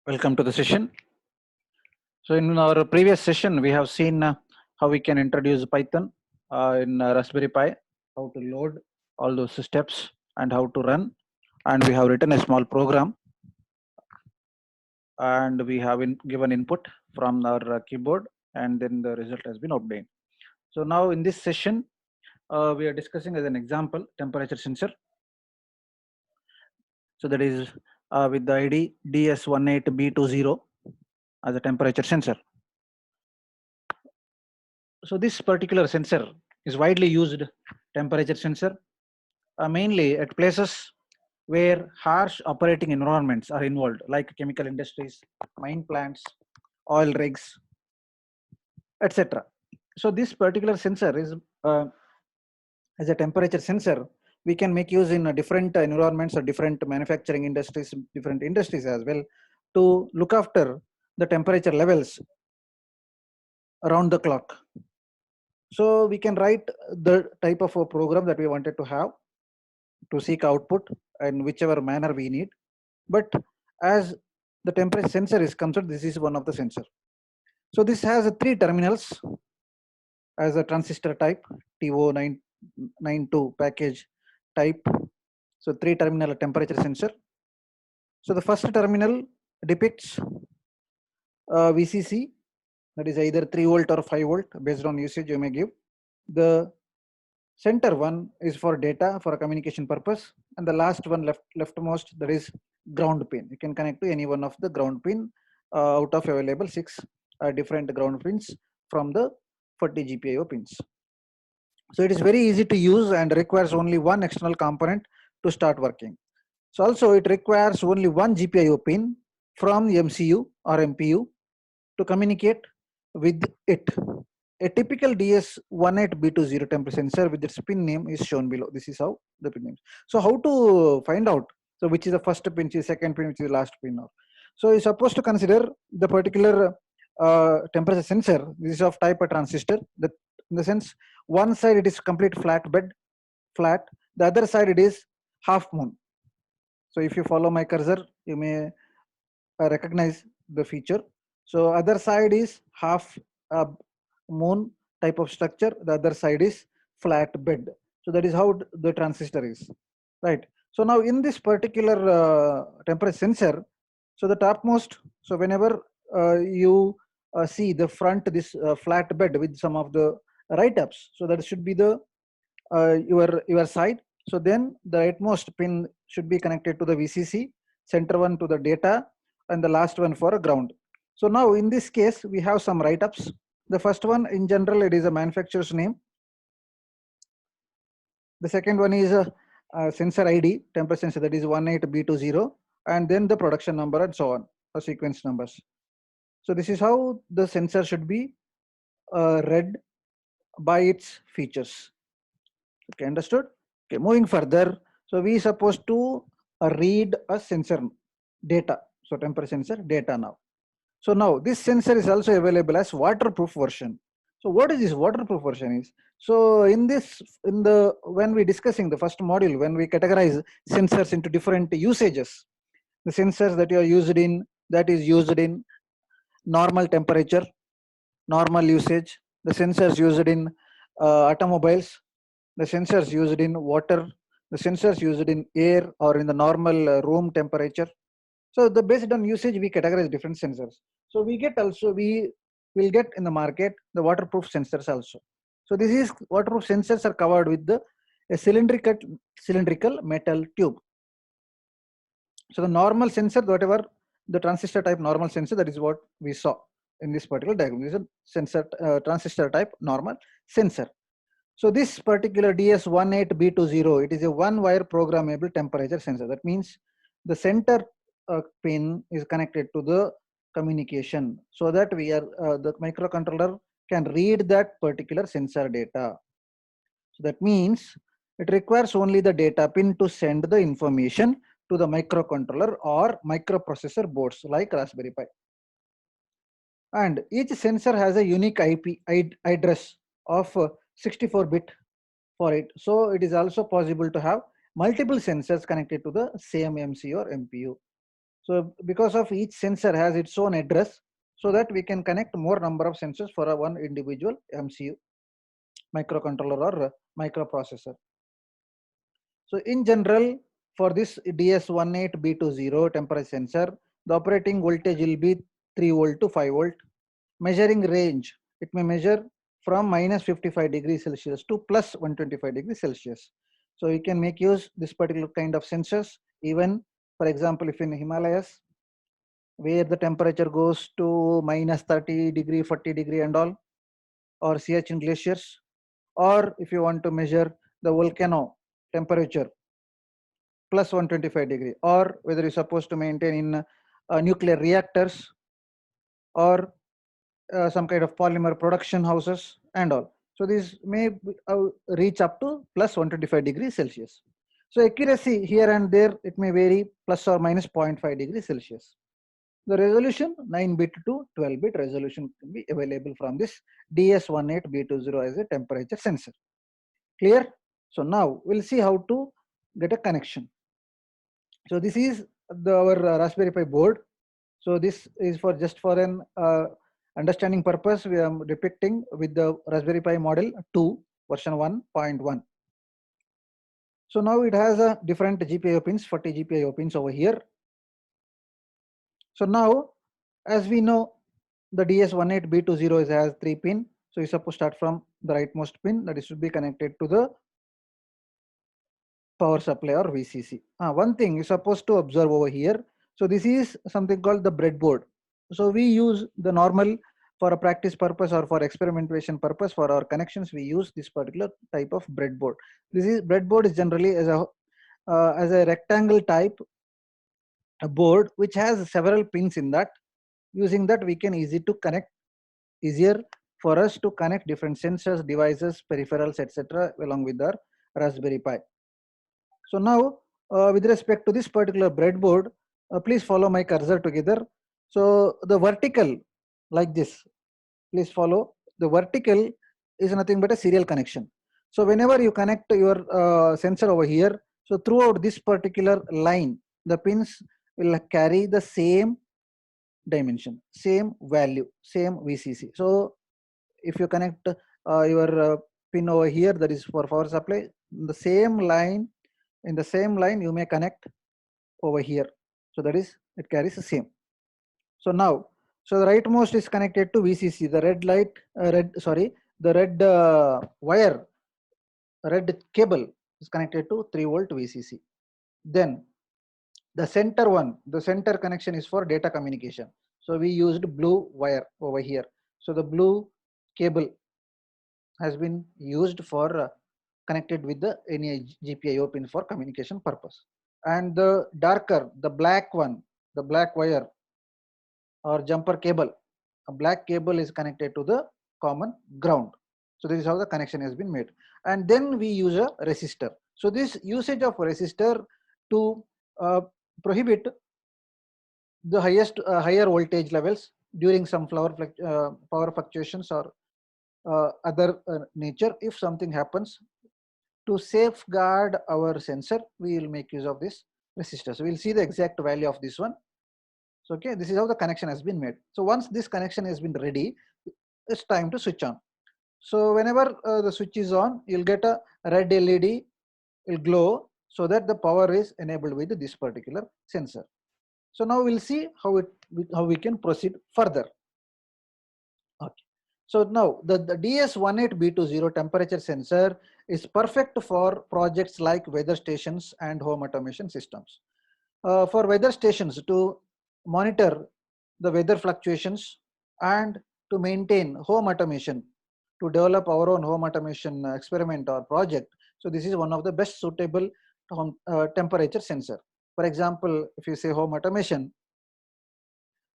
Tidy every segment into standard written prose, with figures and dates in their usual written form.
Welcome to the session. So in our previous session, we have seen how we can introduce Python in Raspberry Pi, how to load all those steps and how to run. And we have written a small program and we have given input from our keyboard and then the result has been obtained. So now in this session, we are discussing as an example temperature sensor. So that is with the ID DS18B20 as a temperature sensor. So this particular sensor is widely used temperature sensor mainly at places where harsh operating environments are involved, like chemical industries, mine plants, oil rigs, etc. So this particular sensor is as a temperature sensor. We can make use in different environments or different manufacturing industries, different industries as well, to look after the temperature levels around the clock. So we can write the type of a program that we wanted to have to seek output in whichever manner we need. But as the temperature sensor is concerned, this is one of the sensor. So this has three terminals as a transistor type, TO992 package type. So three terminal temperature sensor. So the first terminal depicts VCC, that is either 3 volt or 5 volt based on usage you may give. The center one is for data for a communication purpose, and the last one leftmost, that is ground pin. You can connect to any one of the ground pin out of available 6 different ground pins from the 40 GPIO pins. So it is very easy to use and requires only one external component to start working. So also it requires only one GPIO pin from MCU or MPU to communicate with it. A typical DS18B20 temperature sensor with its pin name is shown below. This is how the pin name. So how to find out? So which is the first pin, which is the second pin, which is the last pin? So you're supposed to consider the particular temperature sensor. This is of type a transistor. That in the sense, one side it is complete flat bed, flat. The other side it is half moon. So if you follow my cursor, you may recognize the feature. So other side is half moon type of structure. The other side is flat bed. So that is how the transistor is, right? So now in this particular temperature sensor, so the topmost, so whenever you see the front, this flat bed with some of the write-ups, so that should be the your side. So then the rightmost pin should be connected to the VCC, center one to the data, and the last one for a ground. So now in this case, we have some write-ups. The first one, in general, it is a manufacturer's name. The second one is a sensor ID, temperature sensor, that is 18B20, and then the production number and so on, or sequence numbers. So this is how the sensor should be read by its features. Okay, understood? Okay, moving further. So we supposed to read a sensor data. So temperature sensor data now. So now this sensor is also available as waterproof version. So what is this waterproof version is? So in this, when we discussing the first module, when we categorize sensors into different usages, the sensors that you are used in, that is used in normal temperature, normal usage, the sensors used in automobiles, the sensors used in water, the sensors used in air or in the normal room temperature. So the based on usage, we categorize different sensors. So we will get in the market the waterproof sensors also. So this is waterproof sensors are covered with a cylindrical metal tube. So the normal sensor, whatever the transistor type normal sensor, that is what we saw in this particular diagram. This is a sensor transistor type normal sensor. So this particular DS18B20, it is a one-wire programmable temperature sensor. That means the center pin is connected to the communication, so that we are the microcontroller can read that particular sensor data. So that means it requires only the data pin to send the information to the microcontroller or microprocessor boards like Raspberry Pi. And each sensor has a unique IP address of 64-bit for it. So it is also possible to have multiple sensors connected to the same MC or MPU. So because of each sensor has its own address, so that we can connect more number of sensors for a one individual MCU, microcontroller or microprocessor. So in general, for this DS18B20 temperature sensor, the operating voltage will be 3 volt to 5 volt. Measuring range, it may measure from minus 55 degrees Celsius to plus 125 degrees Celsius. So you can make use this particular kind of sensors even, for example, if in Himalayas, where the temperature goes to minus 30 degree, 40 degree and all, or Siachen glaciers, or if you want to measure the volcano temperature plus 125 degree, or whether you're supposed to maintain in nuclear reactors or some kind of polymer production houses and all. So these may reach up to plus 125 degrees Celsius. So accuracy here and there, it may vary plus or minus 0.5 degrees Celsius. The resolution 9-bit to 12-bit resolution can be available from this DS18B20 as a temperature sensor. Clear? So now we'll see how to get a connection. So this is our Raspberry Pi board. So this is for just for an understanding purpose. We are depicting with the Raspberry Pi model 2 version 1.1. So now it has a different GPIO pins, 40 GPIO pins over here. So now, as we know, the DS18B20 has 3 pin. So you suppose start from the rightmost pin, that is should be connected to the power supply or VCC. One thing you're supposed to observe over here. So this is something called the breadboard. So we use the normal for a practice purpose or for experimentation purpose for our connections. We use this particular type of breadboard. This is breadboard is generally as a rectangle type a board which has several pins in that. Using that we can easier for us to connect different sensors, devices, peripherals, etc. along with our Raspberry Pi. So now, with respect to this particular breadboard, please follow my cursor together. So the vertical, like this, please follow. The vertical is nothing but a serial connection. So whenever you connect your sensor over here, so throughout this particular line, the pins will carry the same dimension, same value, same VCC. So if you connect your pin over here, that is for power supply, the same line, in the same line you may connect over here. So that is, it carries the same. So now, so the rightmost is connected to VCC, the red light, the red wire, red cable is connected to 3 volt VCC. Then the center one, the center connection is for data communication. So we used blue wire over here. So the blue cable has been used for connected with the any GPIO pin for communication purpose. And the darker, the black one, the black wire or jumper cable, a black cable is connected to the common ground. So this is how the connection has been made. And then we use a resistor. So this usage of resistor to prohibit the higher voltage levels during some power fluctuations or other nature. If something happens, to safeguard our sensor, we will make use of this resistor. So we'll see the exact value of this one. So okay, this is how the connection has been made. So once this connection has been ready, it's time to switch on. So whenever the switch is on, you'll get a red LED will glow, so that the power is enabled with this particular sensor. So now we'll see how we can proceed further. Okay. So now the DS18B20 temperature sensor is perfect for projects like weather stations and home automation systems. For weather stations, to monitor the weather fluctuations and to maintain home automation, to develop our own home automation experiment or project. So this is one of the best suitable temperature sensor. For example, if you say home automation,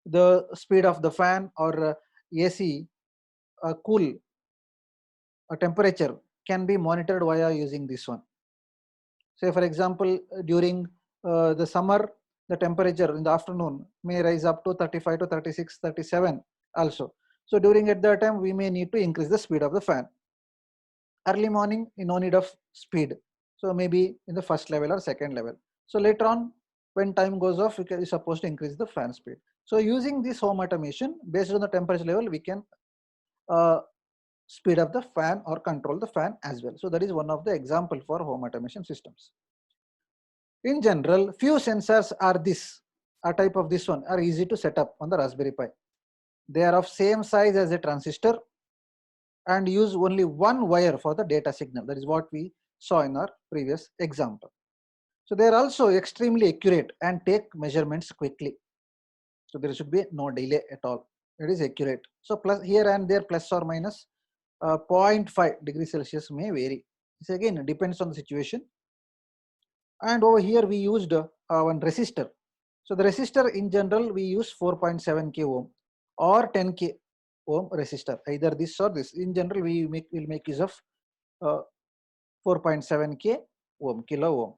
the speed of the fan or AC cool temperature can be monitored via using this one. Say for example, during the summer, the temperature in the afternoon may rise up to 35 to 36, 37 also. So during at that time, we may need to increase the speed of the fan. Early morning, no need of speed. So maybe in the first level or second level. So later on, When time goes off, you're supposed to increase the fan speed. So using this home automation, based on the temperature level, we can speed up the fan or control the fan as well. So that is one of the example for home automation systems. In general, few sensors are a type of this one are easy to set up on the Raspberry Pi. They are of same size as a transistor and use only one wire for the data signal. That is what we saw in our previous example. So they are also extremely accurate and take measurements quickly. So there should be no delay at all. It is accurate. So plus here and there plus or minus 0.5 degrees Celsius may vary. This again depends on the situation. And over here we used one resistor. So the resistor in general we use 4.7k ohm or 10k ohm resistor, either this or this. In general we will make use of 4.7k ohm, kilo ohm.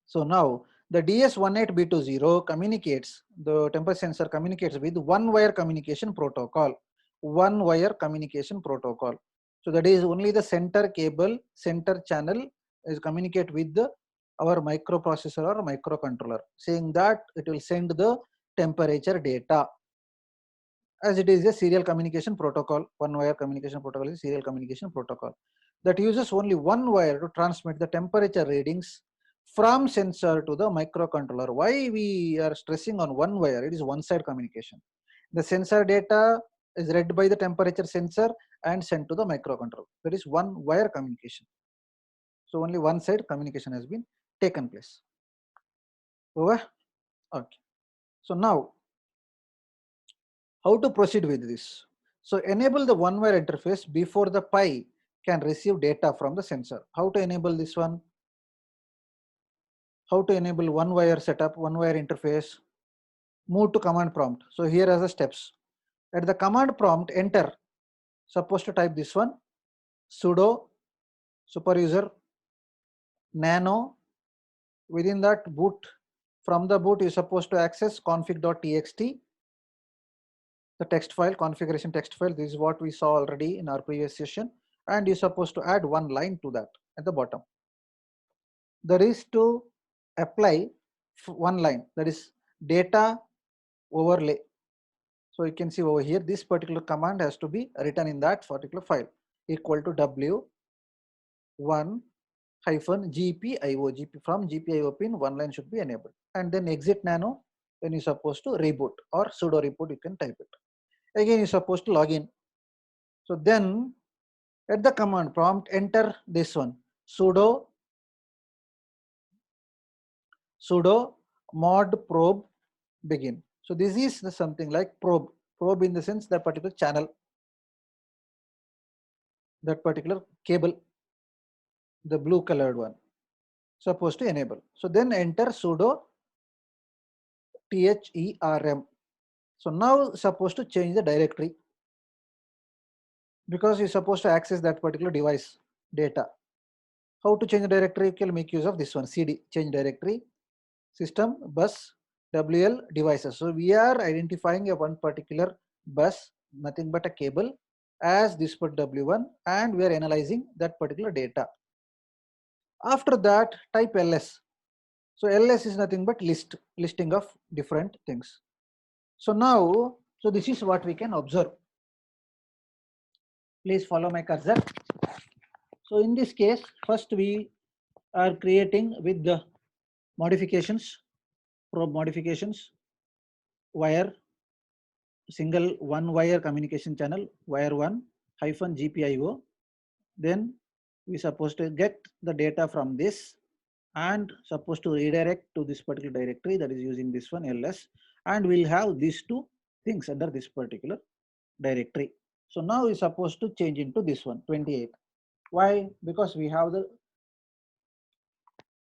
So now the DS18B20 communicates, the temperature sensor communicates with one wire communication protocol. One wire communication protocol. So that is only the center cable, center channel is communicate with our microprocessor or microcontroller, saying that it will send the temperature data. As it is a serial communication protocol, one wire communication protocol is a serial communication protocol that uses only one wire to transmit the temperature readings from sensor to the microcontroller. Why we are stressing on one wire? It is one side communication. The sensor data is read by the temperature sensor and sent to the microcontroller. That is one wire communication. So only one side communication has been taken place. Over. Okay. So now, how to proceed with this? So enable the one wire interface before the Pi can receive data from the sensor. How to enable this one? How to enable one wire setup, one wire interface? Move to command prompt. So here are the steps. At the command prompt, enter. Supposed to type this one, sudo superuser nano. Within that boot, from the boot, you're supposed to access config.txt, the text file, configuration text file. This is what we saw already in our previous session. And you're supposed to add one line to that at the bottom. There is to apply one line, that is data overlay. So you can see over here, this particular command has to be written in that particular file, equal to w1 hyphen GPIO. From GPIO pin, one line should be enabled. And then exit nano, when you're supposed to reboot or sudo reboot, you can type it. Again, you're supposed to log in. So then at the command prompt, enter this one, sudo mod probe begin. So this is something like probe in the sense that particular channel, that particular cable, the blue colored one, supposed to enable. So then enter sudo therm. So now supposed to change the directory, because you're supposed to access that particular device data. How to change the directory? You can make use of this one, cd, change directory, system bus WL devices. So we are identifying a one particular bus, nothing but a cable, as this put W1, and we are analyzing that particular data. After that, type ls. So ls is nothing but listing of different things. So now, so this is what we can observe. Please follow my cursor. So in this case, first we are creating with the modifications, probe modifications, wire, single one wire communication channel, wire 1 hyphen GPIO. Then we supposed to get the data from this and supposed to redirect to this particular directory, that is using this one ls, and we'll have these two things under this particular directory. So now we're supposed to change into this one, 28. Why? Because we have the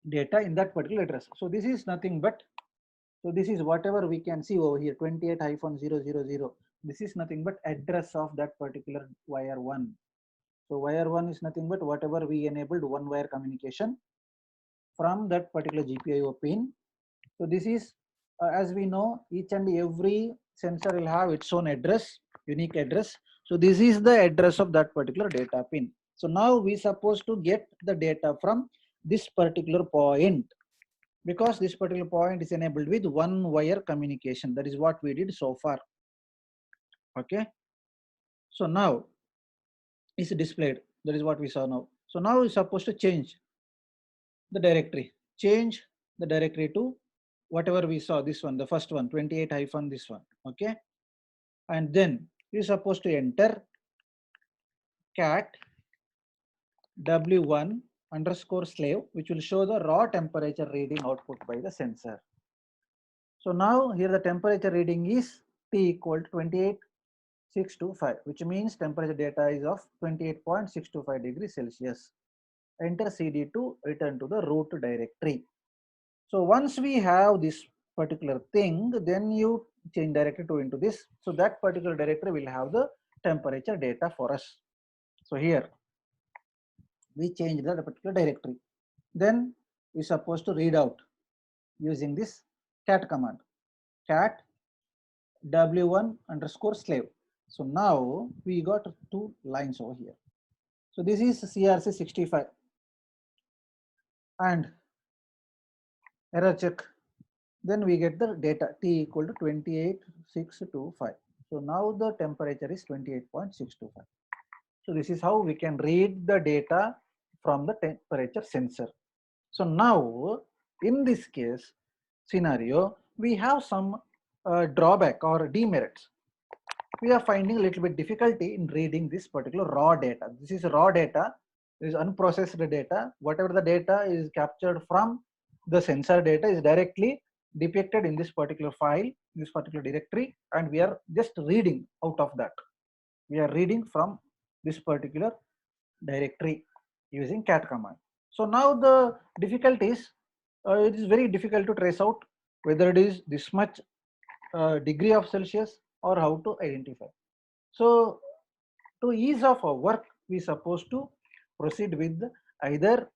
data in that particular address. So this is nothing but, so this is whatever we can see over here, 28-000. This is nothing but address of that particular wire 1. So wire 1 is nothing but whatever we enabled one wire communication from that particular GPIO pin. So this is, as we know, each and every sensor will have its own address, unique address. So this is the address of that particular data pin. So now we supposed to get the data from this particular point. because this particular point is enabled with one wire communication. That is what we did so far. Okay. So now it's displayed. That is what we saw now. So now we're supposed to change the directory. Change the directory to whatever we saw, this one, the first one, 28 hyphen this one. Okay. And then you're supposed to enter cat w1 underscore slave, which will show the raw temperature reading output by the sensor. So now here the temperature reading is T equal to 28,625, which means temperature data is of 28.625 degrees Celsius. Enter CD to return to the root directory. So once we have this particular thing, then you change directory to into this. So that particular directory will have the temperature data for us. So here we change the particular directory. Then we supposed to read out using this cat command, cat w1 underscore slave. So now we got two lines over here. So this is CRC 65 and error check. Then we get the data T equal to 28,625. So now the temperature is 28.625. So this is how we can read the data from the temperature sensor. So now in this case scenario, we have some drawback or demerits. We are finding a little bit difficulty in reading this particular raw data. This is raw data, this is unprocessed data. Whatever the data is captured from the sensor data is directly depicted in this particular file, this particular directory, and we are just reading out of that. We are reading from this particular directory using cat command. So now the difficulty is, it is very difficult to trace out whether it is this much degree of Celsius or how to identify. So to ease of our work, we supposed to proceed with either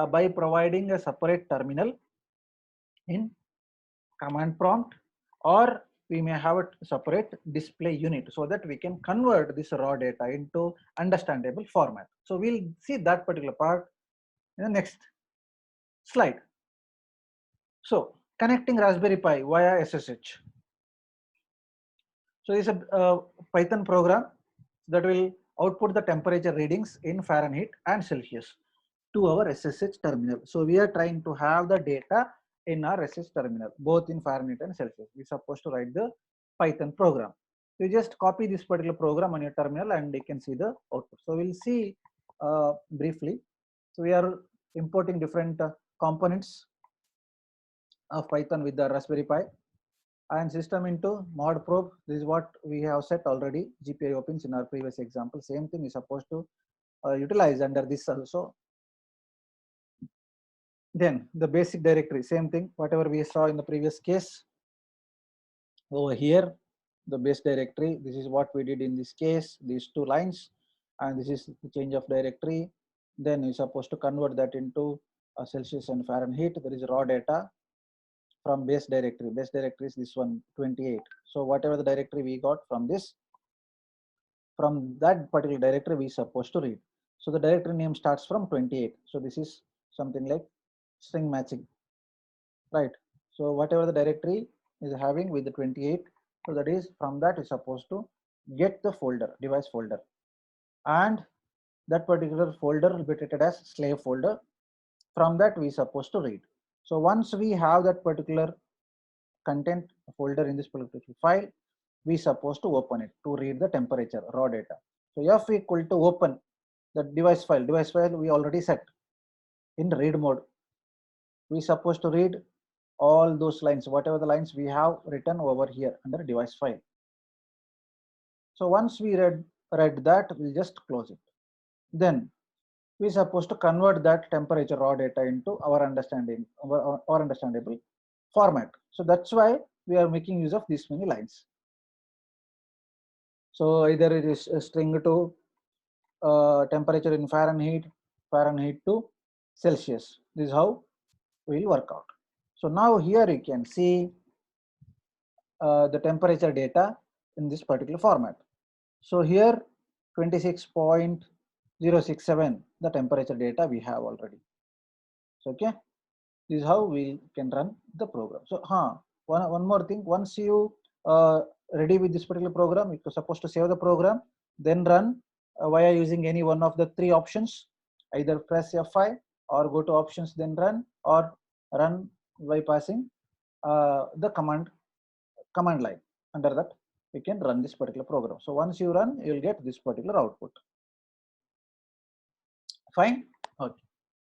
by providing a separate terminal in command prompt, or we may have a separate display unit so that we can convert this raw data into understandable format. So we'll see that particular part in the next slide. So connecting Raspberry Pi via SSH. So it's a Python program that will output the temperature readings in Fahrenheit and Celsius to our SSH terminal. So we are trying to have the data in our SSH terminal, both in Fahrenheit and Celsius. We're supposed to write the Python program. You just copy this particular program on your terminal and you can see the output. So we'll see briefly. So we are importing different components of Python with the Raspberry Pi. And system into mod probe. This is what we have set already. GPI opens in our previous example. Same thing is supposed to utilize under this also. Then the basic directory, same thing, whatever we saw in the previous case. Over here, the base directory, this is what we did in this case, these two lines, and this is the change of directory. Then you're supposed to convert that into Celsius and Fahrenheit. There is raw data from base directory. Base directory is this one, 28. So whatever the directory we got from this, from that particular directory we supposed to read. So the directory name starts from 28. So this is something like string matching, right? So whatever the directory is having with the 28, so that is from that is supposed to get the folder, device folder, and that particular folder will be treated as slave folder. From that we supposed to read. So once we have that particular content folder in this particular file, we supposed to open it to read the temperature raw data. So F equal to open the device file. Device file we already set in read mode. We supposed to read all those lines, whatever the lines we have written over here under device file. So once we read that, we'll just close it. Then we supposed to convert that temperature raw data into our understanding, our understandable format. So that's why we are making use of these many lines. So either it is a string to temperature in Fahrenheit, Fahrenheit to Celsius. This is how we will work out. So now here you can see the temperature data in this particular format. So here 26.067 the temperature data we have already. So okay, This is how we can run the program. So, one more thing. Once you ready with this particular program, you're supposed to save the program, then run via using any one of the three options. Either press F5 or go to options, then run, or run by passing the command line. Under that, we can run this particular program. So once you run, you will get this particular output. Fine. Okay.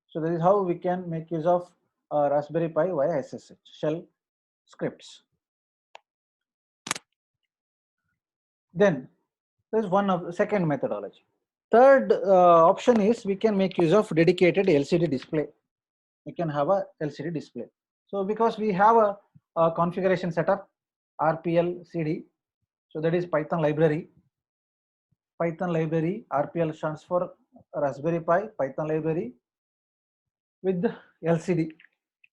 So this is how we can make use of Raspberry Pi via SSH shell scripts. Then there is one of the second methodology. Third option is we can make use of dedicated LCD display. We can have a LCD display. So because we have a configuration setup, RPL CD, so that is Python library. Python library, RPL stands for Raspberry Pi Python library with LCD.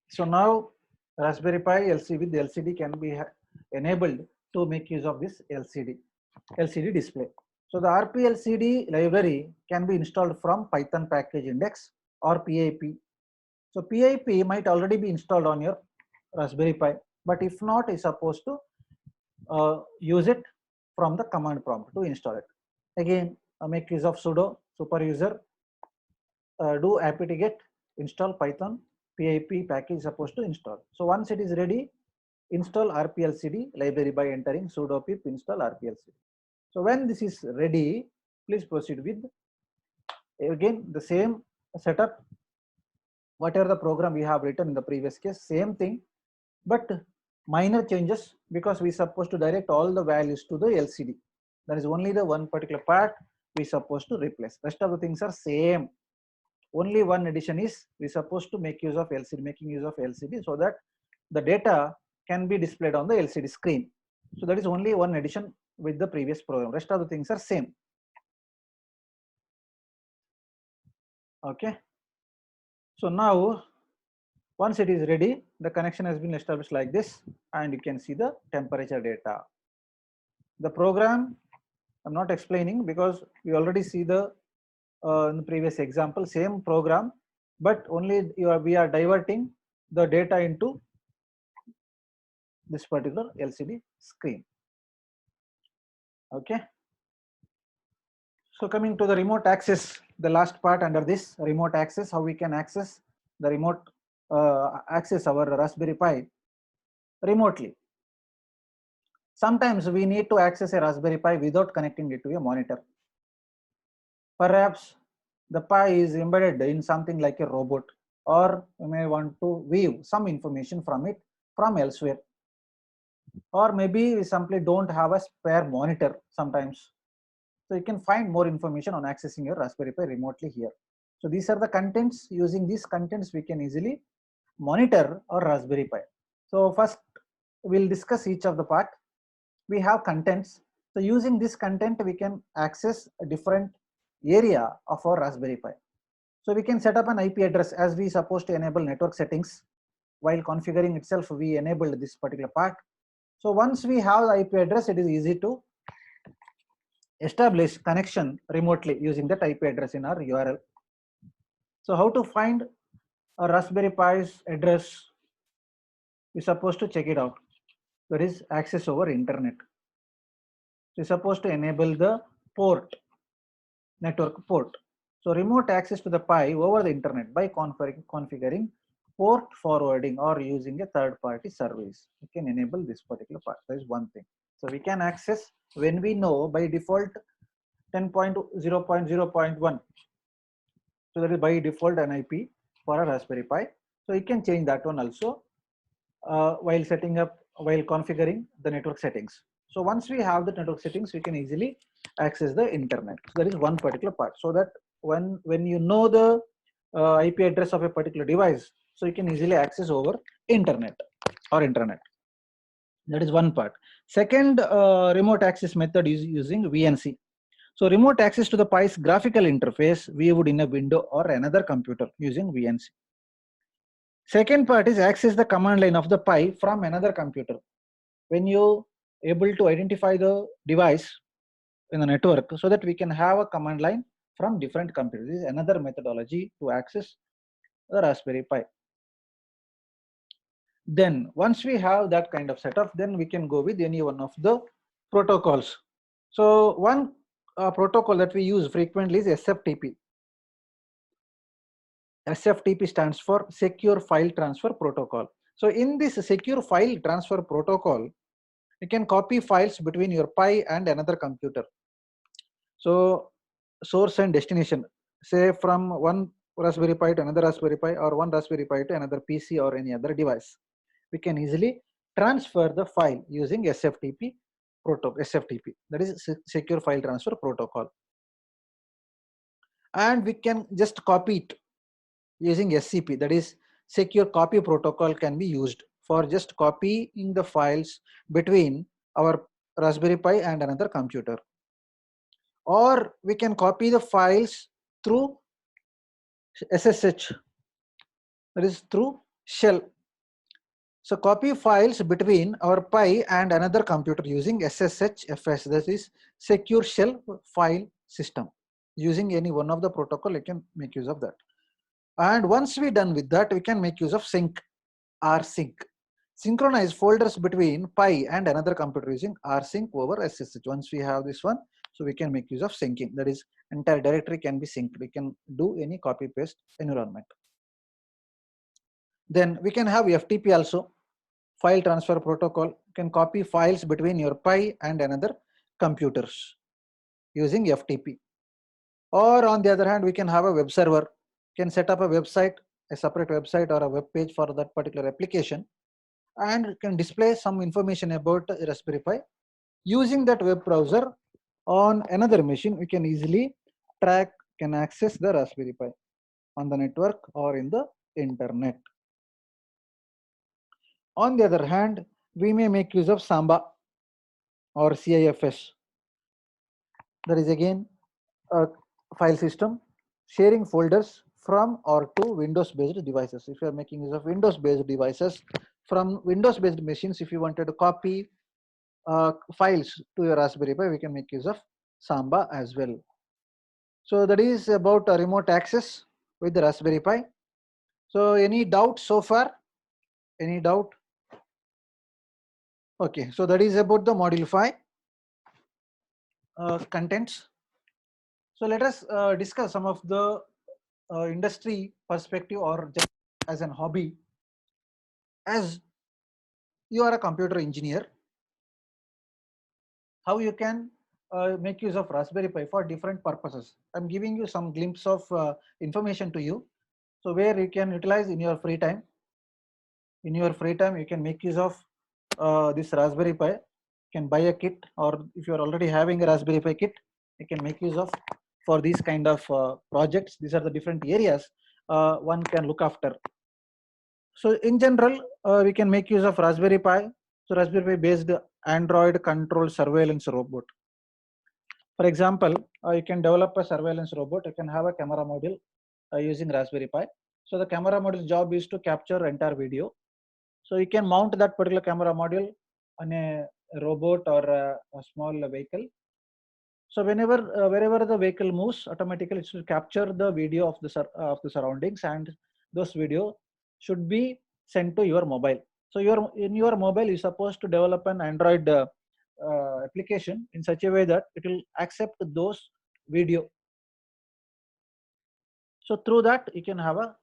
So now Raspberry Pi LCD with LCD can be enabled to make use of this LCD display. So the RPLCD library can be installed from Python package index or PIP. So PIP might already be installed on your Raspberry Pi, but if not, is supposed to use it from the command prompt to install it. Again, make use of sudo super user do apt-get install Python PIP package supposed to install. So once it is ready, install RPLCD library by entering sudo pip install RPLCD. So when this is ready, please proceed with again the same setup. Whatever the program we have written in the previous case, same thing, but minor changes because we supposed to direct all the values to the LCD. That is only the one particular part we supposed to replace. Rest of the things are same. Only one addition is we supposed to make use of LCD, making use of LCD so that the data can be displayed on the LCD screen. So that is only one addition with the previous program. Rest of the things are same. Okay. So now once it is ready, the connection has been established like this, and you can see the temperature data. The program I'm not explaining because we already see the in the previous example same program, but only we are diverting the data into this particular LCD screen. Okay. So coming to the remote access, the last part under this remote access, how we can access the remote access our Raspberry Pi remotely. Sometimes we need to access a Raspberry Pi without connecting it to a monitor. Perhaps the Pi is embedded in something like a robot, or you may want to view some information from it from elsewhere. Or maybe we simply don't have a spare monitor sometimes. So you can find more information on accessing your Raspberry Pi remotely here. So these are the contents. Using these contents, we can easily monitor our Raspberry Pi. So first, we'll discuss each of the part. We have contents. So using this content, we can access a different area of our Raspberry Pi. So we can set up an IP address as we supposed to enable network settings. While configuring itself, we enabled this particular part. So once we have the IP address, it is easy to establish connection remotely using that IP address in our URL. So how to find a Raspberry Pi's address? We're supposed to check it out. That is access over internet. We're supposed to enable the port, network port. So remote access to the Pi over the internet by configuring port forwarding or using a third-party service. We can enable this particular part. That is one thing. So we can access when we know by default 10.0.0.1. So that is by default an IP for a Raspberry Pi. So you can change that one also while configuring the network settings. So once we have the network settings, we can easily access the internet. So that is one particular part. So that when you know the IP address of a particular device, so you can easily access over internet or intranet. That is one part. Second remote access method is using VNC. So remote access to the Pi's graphical interface viewed in a window or another computer using VNC. Second part is access the command line of the Pi from another computer. When you able to identify the device in the network so that we can have a command line from different computers. This is another methodology to access the Raspberry Pi. Then once we have that kind of setup, then we can go with any one of the protocols. So one protocol that we use frequently is SFTP. SFTP stands for Secure File Transfer Protocol. So in this Secure File Transfer Protocol, you can copy files between your Pi and another computer. So source and destination, say from one Raspberry Pi to another Raspberry Pi, or one Raspberry Pi to another PC or any other device, we can easily transfer the file using SFTP protocol. SFTP, that is Secure File Transfer Protocol, and we can just copy it using SCP, that is Secure Copy Protocol, can be used for just copying the files between our Raspberry Pi and another computer. Or we can copy the files through SSH, that is through shell. So copy files between our Pi and another computer using SSHFS, that is Secure Shell File System. Using any one of the protocol, you can make use of that. And once we're done with that, we can make use of sync, rsync. Synchronize folders between Pi and another computer using rsync over SSH. Once we have this one, so we can make use of syncing. That is, entire directory can be synced. We can do any copy paste environment. Then we can have FTP also, file transfer protocol. You can copy files between your Pi and another computers using FTP. Or on the other hand, we can have a web server. You can set up a website, a separate website or a web page for that particular application, and can display some information about Raspberry Pi. Using that web browser on another machine, we can easily track, can access the Raspberry Pi on the network or in the internet. On the other hand, we may make use of Samba or CIFS. That is again a file system sharing folders from or to Windows based devices. If you are making use of Windows based devices, from Windows based machines, if you wanted to copy files to your Raspberry Pi, we can make use of Samba as well. So that is about remote access with the Raspberry Pi. So any doubt so far? Any doubt? Okay, so that is about the module 5 contents. So let us discuss some of the industry perspective, or just as an hobby. As you are a computer engineer, how you can make use of Raspberry Pi for different purposes. I'm giving you some glimpse of information to you. So where you can utilize in your free time. In your free time, you can make use of this Raspberry Pi. You can buy a kit, or if you are already having a Raspberry Pi kit, you can make use of for these kind of projects. These are the different areas one can look after. So in general, we can make use of Raspberry Pi. So Raspberry Pi based Android controlled surveillance robot. For example, you can develop a surveillance robot. You can have a camera module using Raspberry Pi. So the camera module's job is to capture entire video. So you can mount that particular camera module on a robot or a small vehicle. So wherever the vehicle moves, automatically it should capture the video of the surroundings, and those video should be sent to your mobile. So in your mobile, you're supposed to develop an Android application in such a way that it will accept those video. So through that, you can have a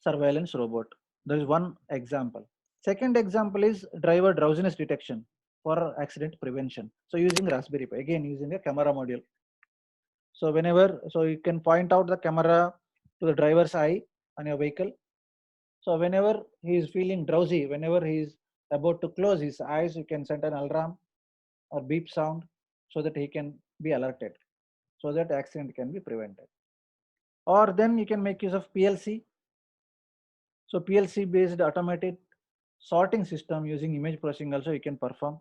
surveillance robot. There is one example. Second example is driver drowsiness detection for accident prevention. So using Raspberry Pi, again using a camera module. So so you can point out the camera to the driver's eye on your vehicle. So whenever he is feeling drowsy, whenever he is about to close his eyes, you can send an alarm or beep sound so that he can be alerted, so that accident can be prevented. Or then you can make use of PLC. So PLC based automated sorting system using image processing also you can perform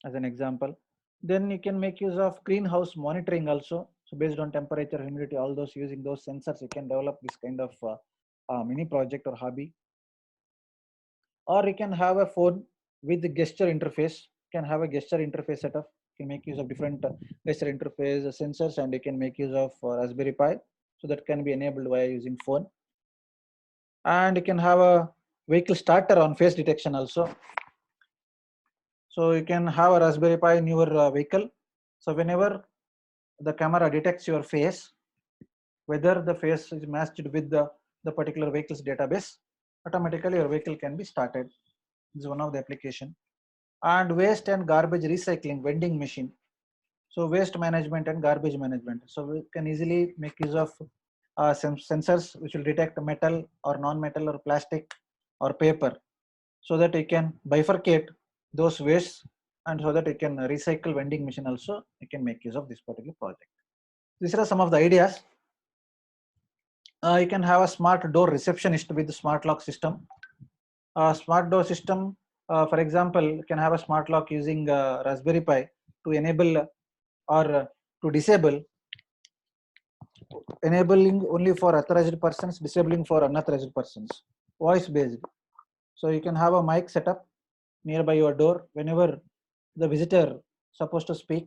as an example. Then you can make use of greenhouse monitoring also. So based on temperature, humidity, all those, using those sensors, you can develop this kind of mini project or hobby. Or you can have a phone with the gesture interface. You can have a gesture interface setup. You can make use of different gesture interface sensors, and you can make use of Raspberry Pi. So that can be enabled via using phone. And you can have a vehicle starter on face detection also. So you can have a Raspberry Pi in your vehicle. So whenever the camera detects your face, whether the face is matched with the particular vehicle's database, automatically your vehicle can be started. This is one of the application. And waste and garbage recycling vending machine. So waste management and garbage management. So we can easily make use of sensors which will detect metal or non-metal or plastic or paper, so that you can bifurcate those wastes, and so that you can recycle vending machine also. You can make use of this particular project. These are some of the ideas. You can have a smart door receptionist with the smart lock system. Smart door system, for example, you can have a smart lock using Raspberry Pi to enable or to disable, enabling only for authorized persons, disabling for unauthorized persons, voice based. So you can have a mic setup nearby your door. Whenever the visitor supposed to speak,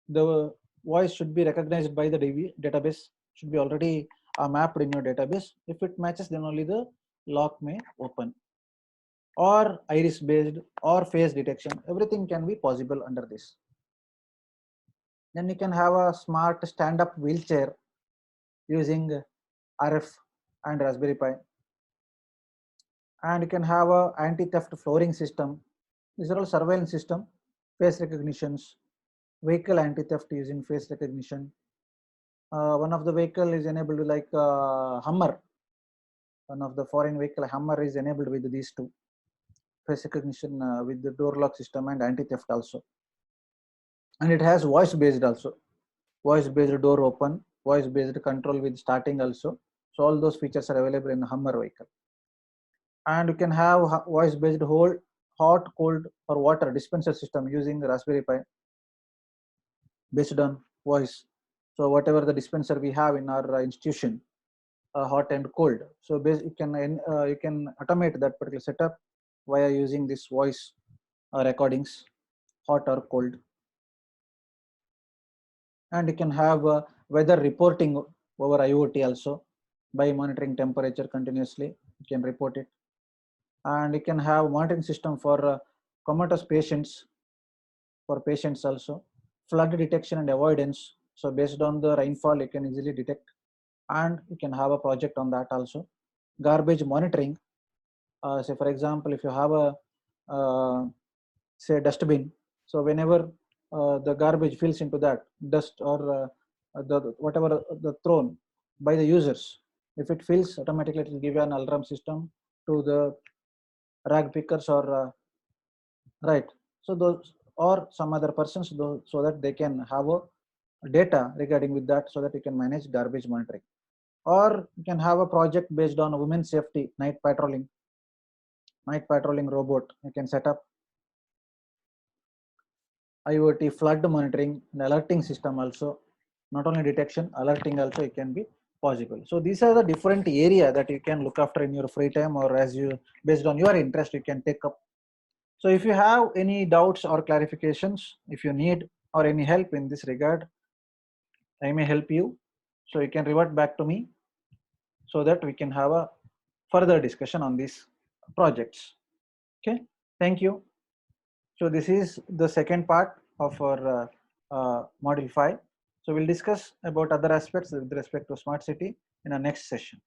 the voice should be recognized by the database, should be already mapped in your database. If it matches, then only the lock may open. Or iris based or face detection, everything can be possible under this. Then you can have a smart stand-up wheelchair using RF and Raspberry Pi. And you can have a anti-theft flooring system. These are all surveillance system, face recognitions, vehicle anti-theft using face recognition. One of the vehicle is enabled like Hummer. One of the foreign vehicle Hummer is enabled with these two, face recognition with the door lock system and anti-theft also. And it has voice based also, voice based door open, voice based control with starting also. So all those features are available in the Hummer vehicle. And you can have voice based hold, hot, cold or water dispenser system using the Raspberry Pi based on voice. So whatever the dispenser we have in our institution, hot and cold. So you can automate that particular setup via using this voice recordings, hot or cold. And you can have weather reporting over IoT also, by monitoring temperature continuously. You can report it. And you can have monitoring system for comatose patients, for patients also, flood detection and avoidance. So based on the rainfall, you can easily detect, and you can have a project on that also. Garbage monitoring. Say for example, if you have a say dustbin, so whenever the garbage fills into that dust or the whatever the thrown by the users, if it fills, automatically it will give you an alarm system to the rag pickers or right. So those or some other persons, so that they can have a data regarding with that, so that you can manage garbage monitoring. Or you can have a project based on women's safety, night patrolling robot. You can set up IoT flood monitoring and alerting system also. Not only detection, alerting also it can be possible. So these are the different area that you can look after in your free time, or as you, based on your interest, you can take up. So if you have any doubts or clarifications, if you need or any help in this regard, I may help you. So you can revert back to me, so that we can have a further discussion on these projects. Okay, thank you. So this is the second part of our module 5. So we'll discuss about other aspects with respect to smart city in our next session.